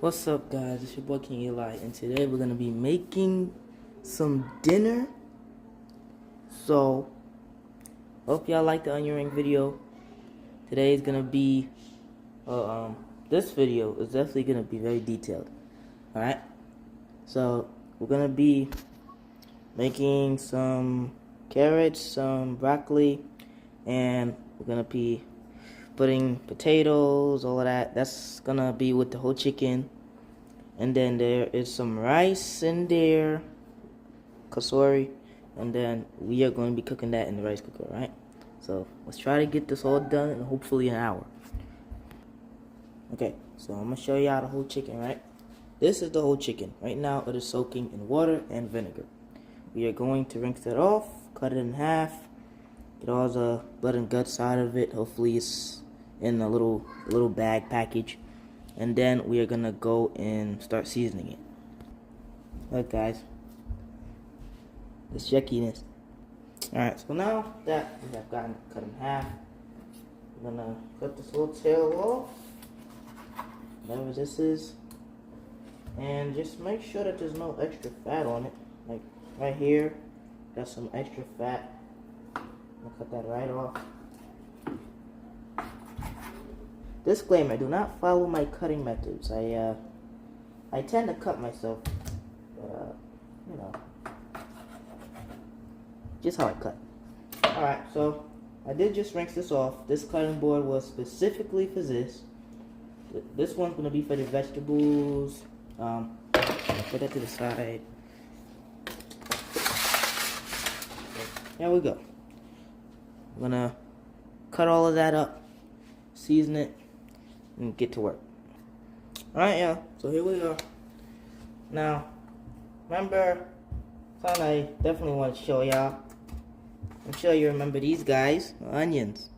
What's up, guys? It's your boy King Eli, and today we're gonna be making some dinner. So, hope y'all like the onion ring video. Today is gonna be, this video is definitely gonna be very detailed. All right. So we're gonna be making some carrots, some broccoli, and we're gonna be putting potatoes, all of that. That's gonna be with the whole chicken. And then there is some rice in there, kasori, and then we are going to be cooking that in the rice cooker, right? So let's try to get this all done in hopefully an hour. Okay, so I'm gonna show y'all the whole chicken, right? This is the whole chicken. Right now it is soaking in water and vinegar. We are going to rinse it off, cut it in half, get all the blood and guts out of it. Hopefully it's in a little bag package. And then we are gonna go and start seasoning it. Look, guys, the shakiness. Alright, so now that we have gotten cut in half, I'm gonna cut this little tail off, whatever this is, and just make sure that there's no extra fat on it. Like right here, got some extra fat. I'm gonna cut that right off. Disclaimer, do not follow my cutting methods. I tend to cut myself, but, you know, just how I cut. Alright, so I did just rinse this off. This cutting board was specifically for this. This one's going to be for the vegetables. I'll put that to the side. There we go. I'm going to cut all of that up, season it, and get to work. Alright, yeah, so here we are. Now, remember, something I definitely want to show y'all. I'm sure you remember these guys, the onions.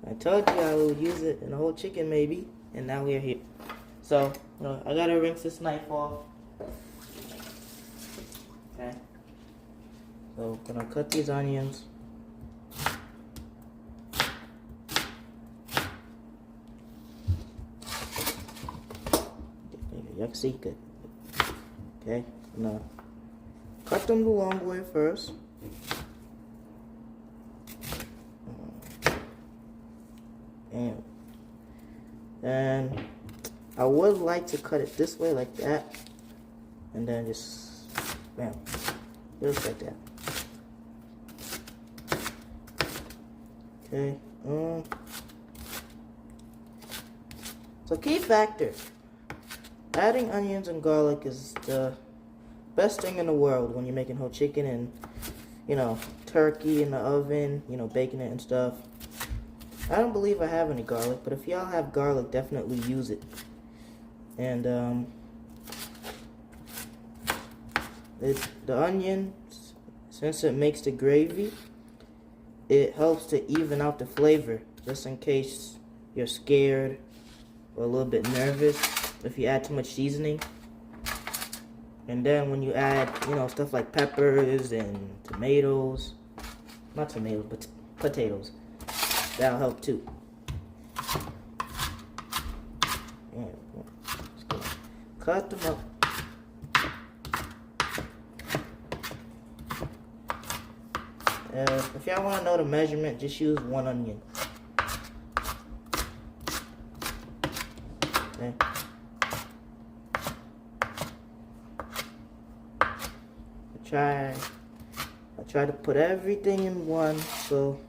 I told you I would use it in the whole chicken maybe, and now we're here. So, I gotta rinse this knife off. Okay. So, gonna cut these onions. See, good. Okay, now cut them the long way first. And then I would like to cut it this way, like that, and then just bam, just like that. Okay. So key factor. Adding onions and garlic is the best thing in the world when you're making whole chicken and, you know, turkey in the oven, you know, baking it and stuff. I don't believe I have any garlic, but if y'all have garlic, definitely use it. And, the onion, since it makes the gravy, it helps to even out the flavor, just in case you're scared or a little bit nervous if you add too much seasoning. And then when you add, you know, stuff like peppers and tomatoes, not tomatoes, but potatoes, that'll help too. And just gonna cut them up. If y'all want to know the measurement, just use 1 onion. Okay. I try to put everything in one, so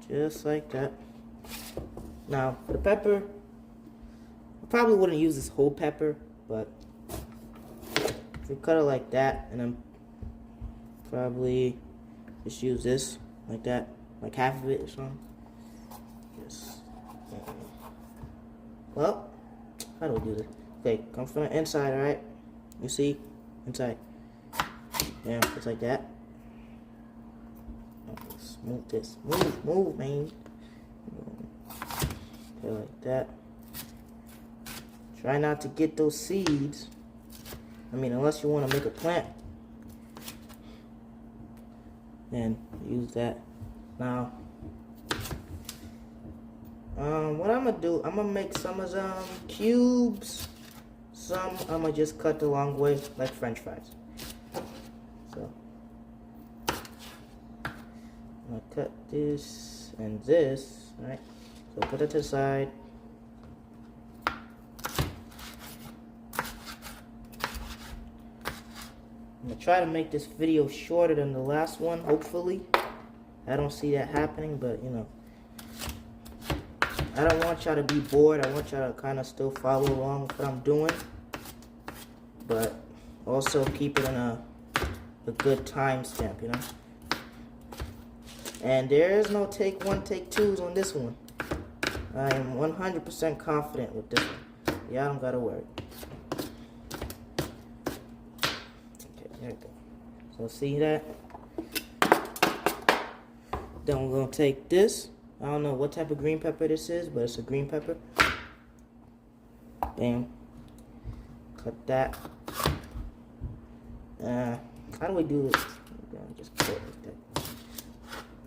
just like that. Now for the pepper, I probably wouldn't use this whole pepper, but if you cut it like that, and then probably just use this like that, like half of it or something. Just, well, how do we do this? Okay, come from the inside, alright? You see? Inside. Yeah, just like that. Move this. Move, man. Okay, like that. Try not to get those seeds. I mean, unless you want to make a plant. And use that. Now, what I'm gonna do, I'm gonna make some of them cubes some I'm gonna just cut the long way like French fries. So I'm gonna cut this and this, right? So put it to the side. I'm gonna try to make this video shorter than the last one, hopefully. I don't see that happening, but you know, I don't want y'all to be bored. I want y'all to kind of still follow along with what I'm doing, but also keep it in a good time stamp, you know. And there is no take one, take twos on this one. I am 100% confident with this one. Y'all don't gotta worry. Okay, there we go. So see that? Then we're gonna take this. I don't know what type of green pepper this is, but it's a green pepper. Bam. Cut that. How do we do this? Just cut it like that.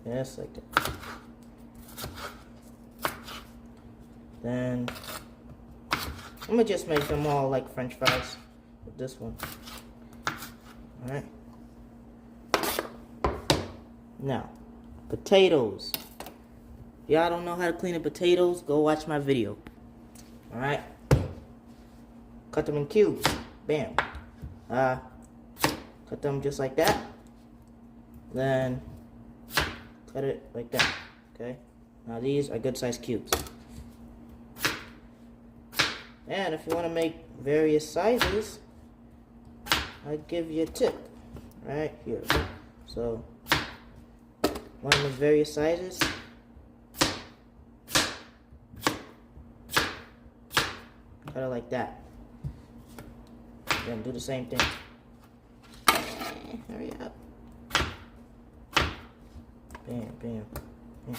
Yes, like that. Then I'm gonna just make them all like French fries with this one. Alright. Now, potatoes. If y'all don't know how to clean the potatoes, go watch my video. Alright. Cut them in cubes. Bam. Cut them just like that. Then cut it like that. Okay. Now these are good sized cubes. And if you want to make various sizes, I give you a tip right here. So, want to make various sizes? Cut it like that. Then do the same thing. Hurry up. Bam, bam, bam.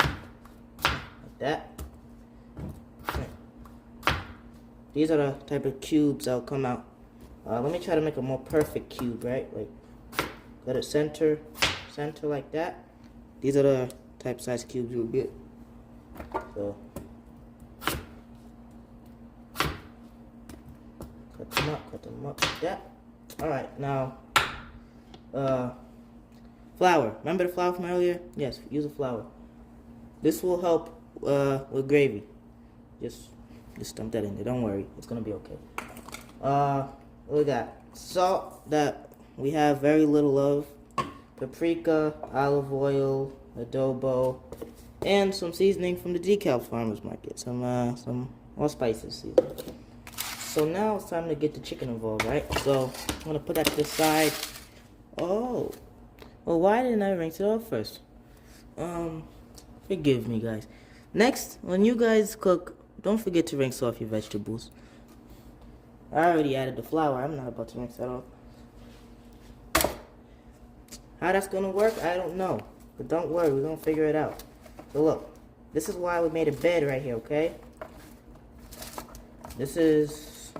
Like that. These are the type of cubes that'll come out. Let me try to make a more perfect cube, right? Like, got it center like that. These are the type size cubes you'll get. So, cut them up like that. Alright, now, flour. Remember the flour from earlier? Yes, use a flour. This will help with gravy. Just dump that in there. Don't worry, it's gonna be okay. What we got? Salt that we have very little of. Paprika, olive oil, adobo, and some seasoning from the Decal Farmers Market. Some allspices seasoning. So now it's time to get the chicken involved, right? So I'm gonna put that to the side. Oh, well, why didn't I rinse it off first? Forgive me, guys. Next, when you guys cook, don't forget to rinse off your vegetables. I already added the flour. I'm not about to rinse that off. How that's gonna work, I don't know. But don't worry, we're gonna figure it out. So look, this is why we made a bed right here, okay? This is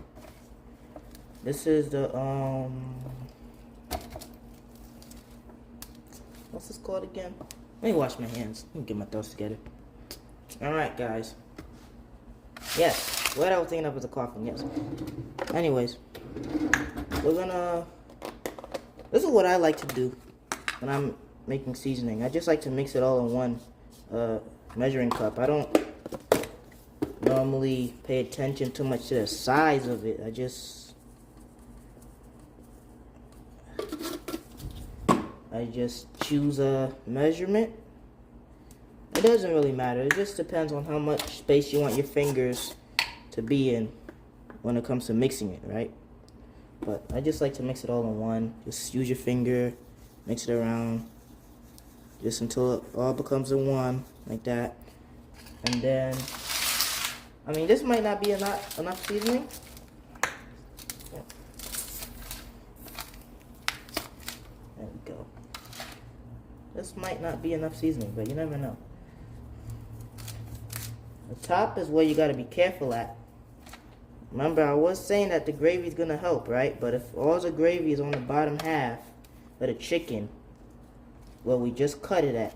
the what's this called again? Let me wash my hands. Let me get my thoughts together. Alright, guys. Yes, what I was thinking of was a coffin, yes. Anyways, we're gonna... This is what I like to do when I'm making seasoning. I just like to mix it all in one measuring cup. I don't normally pay attention too much to the size of it. I just choose a measurement. It doesn't really matter. It just depends on how much space you want your fingers to be in when it comes to mixing it, right? But I just like to mix it all in one. Just use your finger, mix it around, just until it all becomes in one, like that. And then, I mean, this might not be enough seasoning. There we go. This might not be enough seasoning, but you never know. The top is where you gotta be careful at. Remember, I was saying that the gravy is gonna help, right? But if all the gravy is on the bottom half of the chicken, where we just cut it at,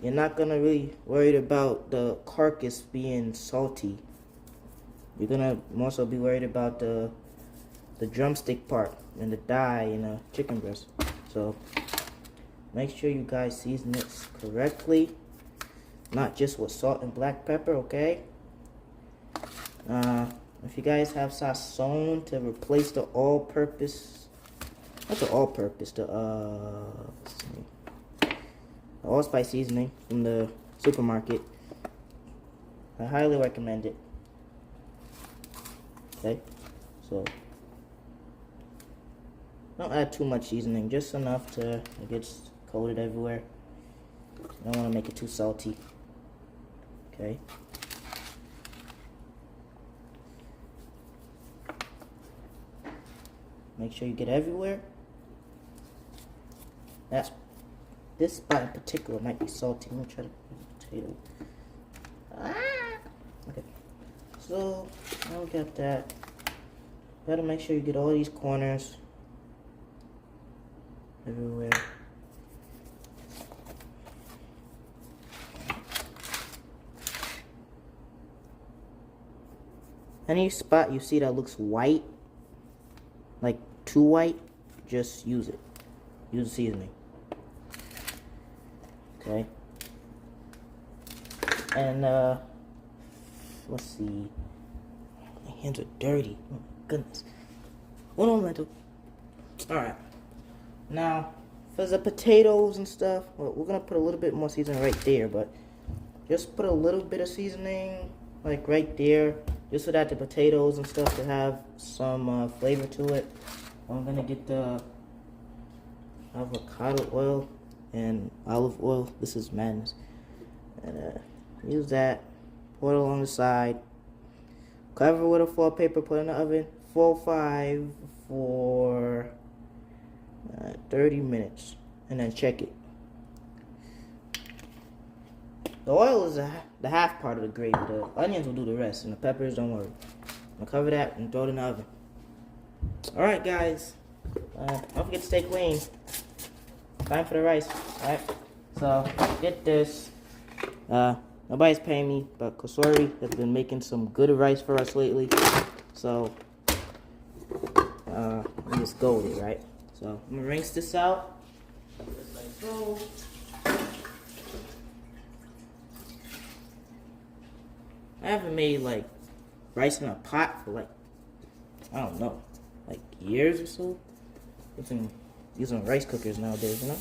you're not gonna really worry about the carcass being salty. you're gonna also be worried about the drumstick part and the dye in a chicken breast. So make sure you guys season it correctly, not just with salt and black pepper, okay? If you guys have sazon to replace the all-purpose, not the all-purpose, the allspice seasoning from the supermarket, I highly recommend it. Okay, so don't add too much seasoning, just enough to it gets coated everywhere. I don't want to make it too salty. Okay. Make sure you get everywhere. This spot in particular might be salty. Let me try to put the potato. Okay. So now we got that. Gotta make sure you get all these corners everywhere. Any spot you see that looks white, like too white, just use it. Use the seasoning. Okay. And let's see. My hands are dirty. Oh my goodness. One moment. Alright. Now, for the potatoes and stuff, well, we're gonna put a little bit more seasoning right there, but just put a little bit of seasoning like right there, just so that the potatoes and stuff can have some flavor to it. I'm gonna get the avocado oil and olive oil. This is madness. And use that. Pour it along the side. Cover with a foil paper. Put in the oven. 4-5 for 30 minutes, and then check it. The oil is the half part of the gravy. The onions will do the rest, and the peppers, don't worry. I'm gonna cover that and throw it in the oven. Alright, guys. Don't forget to stay clean. Time for the rice. Alright. So, get this. Nobody's paying me, but Kosori has been making some good rice for us lately. So, we just go with it, right? So, I'm gonna rinse this out. Just like so. I haven't made like rice in a pot for like, I don't know, like years or so. Using rice cookers nowadays, you know.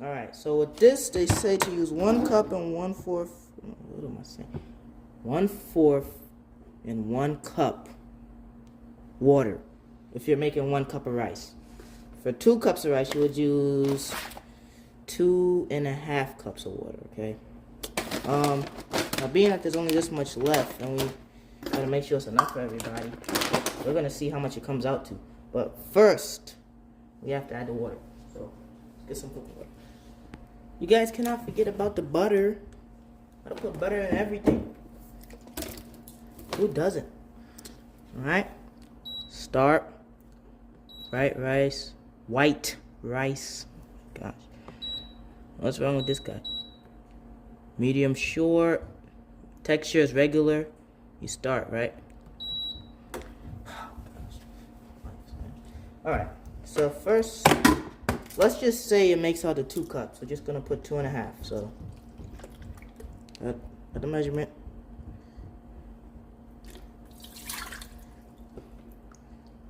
All right, so with this, they say to use 1 cup and 1/4. What am I saying? 1/4 and 1 cup water. If you're making 1 cup of rice, for 2 cups of rice, you would use 2.5 cups of water. Okay. Now being that there's only this much left, and we gotta make sure it's enough for everybody, we're gonna see how much it comes out to. But first, we have to add the water. So let's get some cooking water. You guys cannot forget about the butter. I gotta put butter in everything. Who doesn't? All right. Start. White rice. Gosh, what's wrong with this guy? Medium short, texture is regular. You start, right? Alright, so first, let's just say it makes out to 2 cups. We're just gonna put 2.5. So, at the measurement.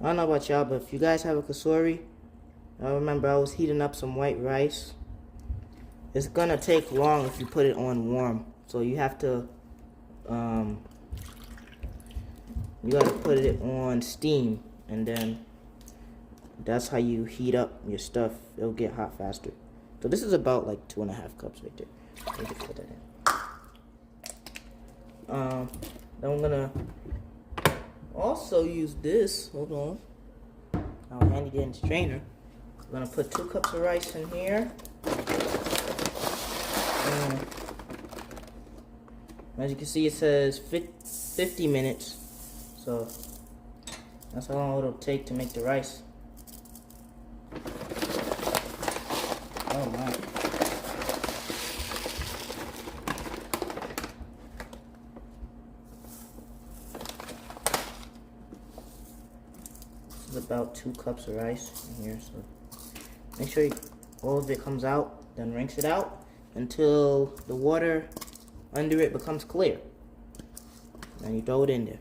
I don't know about y'all, but if you guys have a Kosori, I remember I was heating up some white rice. It's gonna take long if you put it on warm, so you have to you gotta put it on steam, and then that's how you heat up your stuff. It'll get hot faster. So this is about like 2.5 cups right there. Let me just put that in. Then I'm gonna also use this. Hold on. I'll handy dandy strainer. I'm gonna put 2 cups of rice in here. As you can see, it says 50 minutes, so that's how long it'll take to make the rice. Oh my. about 2 cups of rice in here. So make sure all of it comes out, then rinse it out until the water under it becomes clear. Then you throw it in there.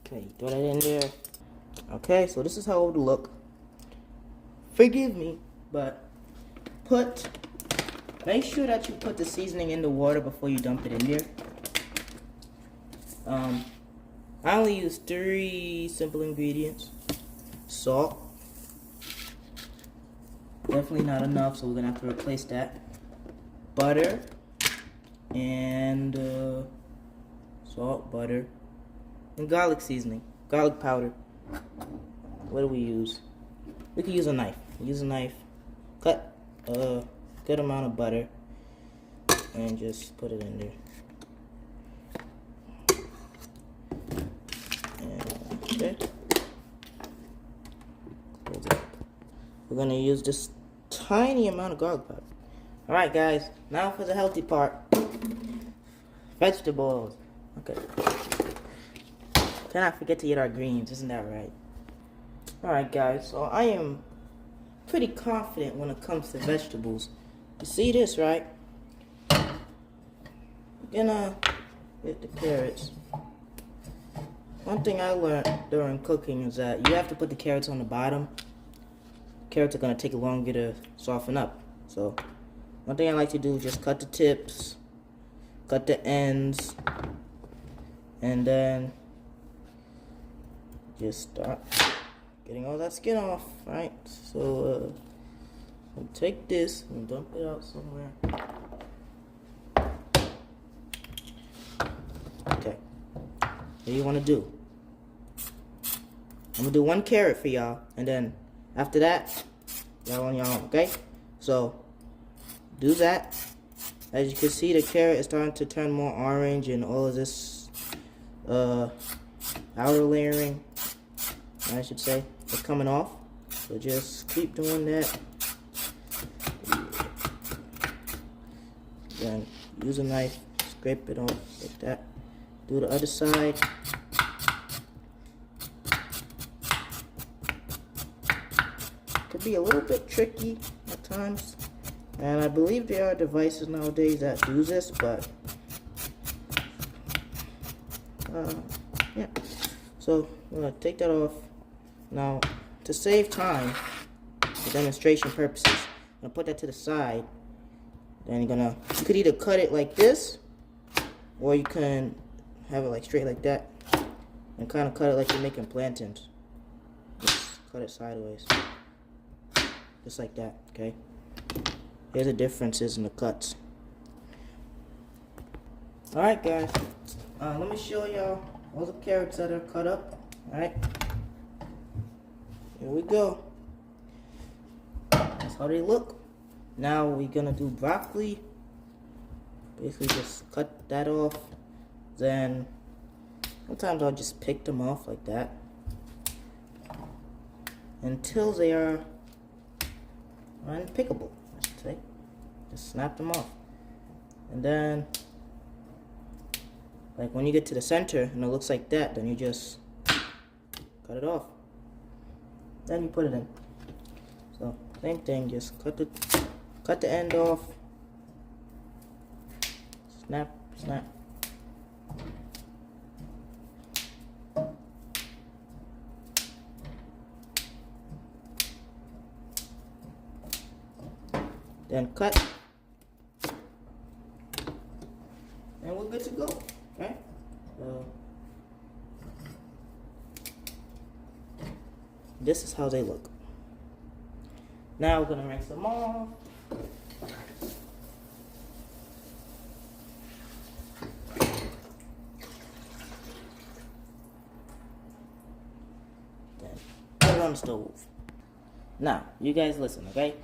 Okay, throw that in there. Okay, so this is how it would look. Forgive me, but make sure that you put the seasoning in the water before you dump it in there. I only use 3 simple ingredients. Salt. Definitely not enough, so we're gonna have to replace that. Butter. And salt, butter, and garlic seasoning. Garlic powder. What do we use? We could use a knife. Use a knife. Cut a good amount of butter. And just put it in there. Okay. We're gonna use this tiny amount of garlic powder. Alright guys, now for the healthy part. Vegetables. Okay. Cannot forget to eat our greens, isn't that right? Alright guys, so I am pretty confident when it comes to vegetables. You see this, right? We're gonna get the carrots. One thing I learned during cooking is that you have to put the carrots on the bottom. Carrots are gonna take longer to soften up. So one thing I like to do is just cut the tips, cut the ends, and then just start getting all that skin off, right? So I'll take this and dump it out somewhere. Okay, what do you want to do? I'm gonna do 1 carrot for y'all, and then after that, y'all on your own, okay? So do that. As you can see, the carrot is starting to turn more orange, and all of this outer layering, I should say, is coming off. So just keep doing that. Then use a knife, scrape it off like that. Do the other side. Could be a little bit tricky at times. And I believe there are devices nowadays that do this, but yeah. So I'm gonna take that off. Now, to save time, for demonstration purposes, I'm gonna put that to the side. Then you could either cut it like this, or you can have it like straight like that, and kind of cut it like you're making plantains. Just cut it sideways, just like that. Okay. Here's the differences in the cuts. Alright guys, let me show y'all all the carrots that are cut up. Alright, here we go. That's how they look. Now we're gonna do broccoli. Basically just cut that off. Then sometimes I'll just pick them off like that until they are unpickable. Just snap them off. And then, like when you get to the center and it looks like that, then you just cut it off. Then you put it in. So same thing, just cut the end off. Snap, snap. Then cut. And we're good to go, okay? This is how they look. Now we're gonna rinse them off. Then put it on the stove. Now, you guys listen, okay?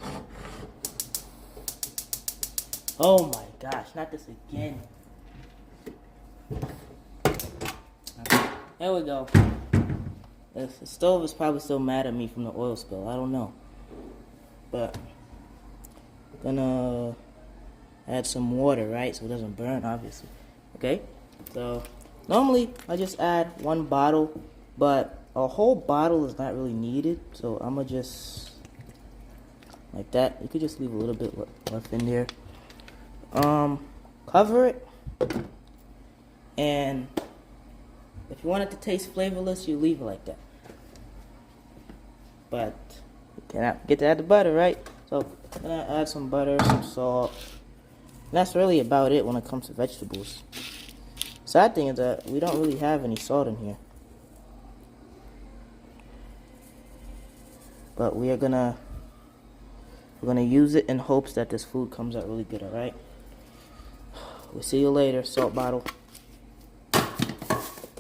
Oh my gosh, not this again. Okay, there we go. The stove is probably still mad at me from the oil spill. I don't know. But I'm gonna add some water, right? So it doesn't burn, obviously. Okay? So normally I just add 1 bottle, but a whole bottle is not really needed, so I'm gonna just like that. You could just leave a little bit left in there. Cover it, and if you want it to taste flavorless, you leave it like that. But you cannot get to add the butter, right? So I'm gonna add some butter, some salt. And that's really about it when it comes to vegetables. Sad thing is that we don't really have any salt in here. But we're gonna use it in hopes that this food comes out really good, alright? We'll see you later, salt bottle.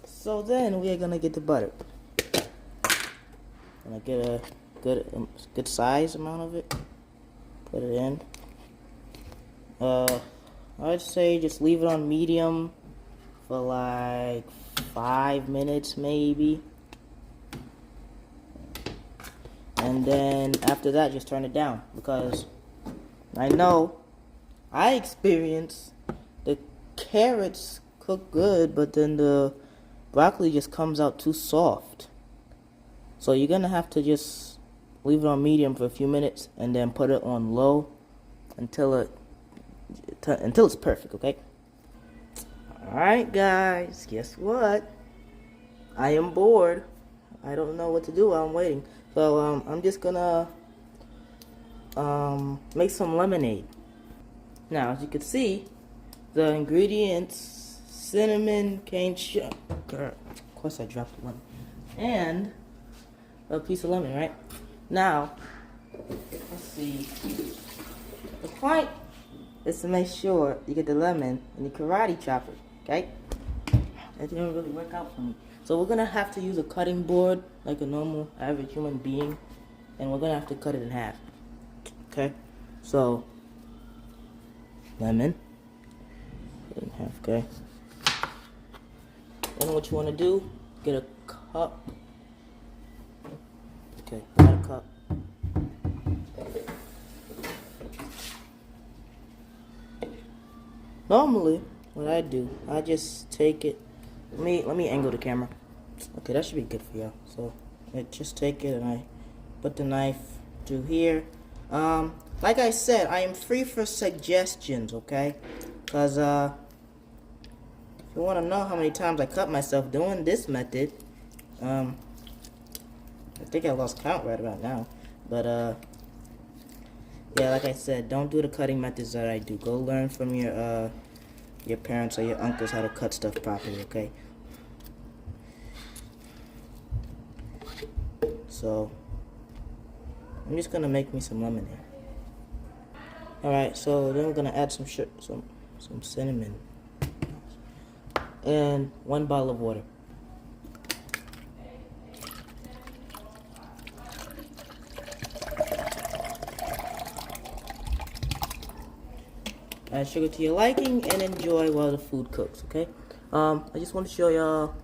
So then we are gonna get the butter. Gonna get a good size amount of it. Put it in. I'd say just leave it on medium for like 5 minutes maybe. And then after that, just turn it down, because I know I experienced the carrots cook good, but then the broccoli just comes out too soft. So you're gonna have to just leave it on medium for a few minutes and then put it on low until it's perfect, okay? Alright guys, guess what? I am bored. I don't know what to do while I'm waiting. So I'm just gonna make some lemonade. Now, as you can see, the ingredients: cinnamon, cane sugar, of course I dropped the lemon, and a piece of lemon, right? Now, let's see. The point is to make sure you get the lemon and you karate chop it, okay? That didn't really work out for me. So we're gonna have to use a cutting board like a normal average human being, and we're gonna have to cut it in half. Okay? So lemon. Cut it in half, okay? Then what you wanna do, get a cup. Okay, got a cup. Normally, what I do, I just take it. Let me angle the camera. Okay, that should be good for y'all. So I just take it and I put the knife through here. Like I said, I am free for suggestions, okay? Cause if you want to know how many times I cut myself doing this method, I think I lost count right about now. But yeah, like I said, don't do the cutting methods that I do. Go learn from your parents or your uncles how to cut stuff properly, okay? So I'm just gonna make me some lemonade. All right, so then we're gonna add some cinnamon and 1 bottle of water. Add sugar to your liking and enjoy while the food cooks, okay? I just want to show y'all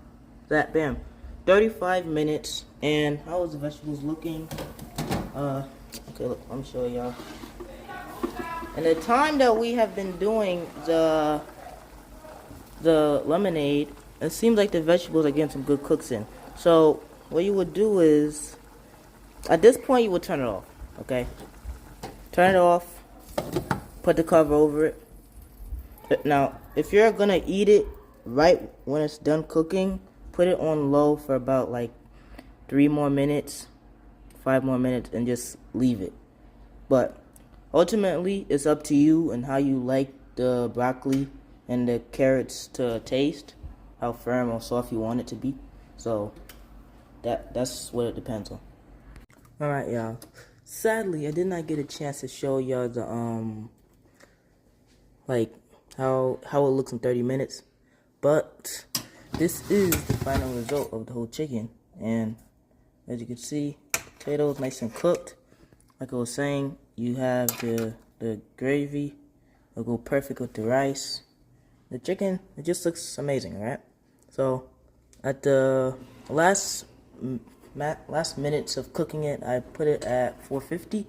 that, bam, 35 minutes, and how is the vegetables looking? Okay, look, let me show y'all. And the time that we have been doing the lemonade, it seems like the vegetables are getting some good cooks in. So what you would do is, at this point, you would turn it off, okay? Turn it off. Put the cover over it. Now, if you're gonna eat it right when it's done cooking, put it on low for about like 3 more minutes, 5 more minutes, and just leave it. But ultimately, it's up to you and how you like the broccoli and the carrots to taste, how firm or soft you want it to be. So that's what it depends on. All right, y'all. Sadly, I did not get a chance to show y'all the like how it looks in 30 minutes, but this is the final result of the whole chicken. And as you can see, potatoes nice and cooked. Like I was saying, you have the gravy. It'll go perfect with the rice. The chicken, it just looks amazing, right? So at the last minutes of cooking it, I put it at 450,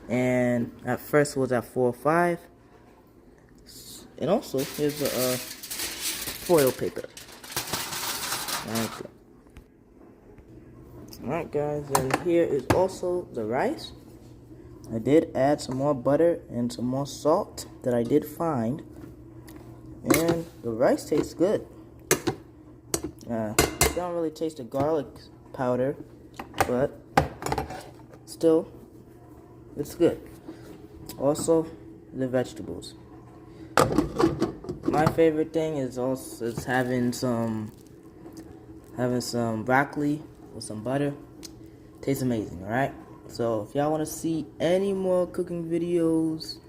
and at first it was at 405. And also, here's the foil paper. Right there. Alright guys, and here is also the rice. I did add some more butter and some more salt that I did find. And the rice tastes good. You don't really taste the garlic powder, but still, it's good. Also, the vegetables. My favorite thing is having some broccoli with some butter. Tastes amazing, alright? So if y'all want to see any more cooking videos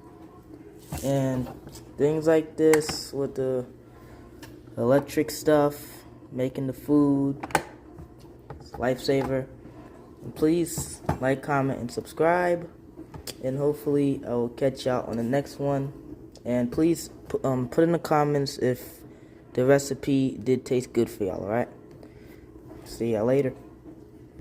and things like this with the electric stuff, making the food, it's a lifesaver. And please like, comment, and subscribe. And hopefully I will catch y'all on the next one. And please put in the comments if the recipe did taste good for y'all, alright? See y'all later.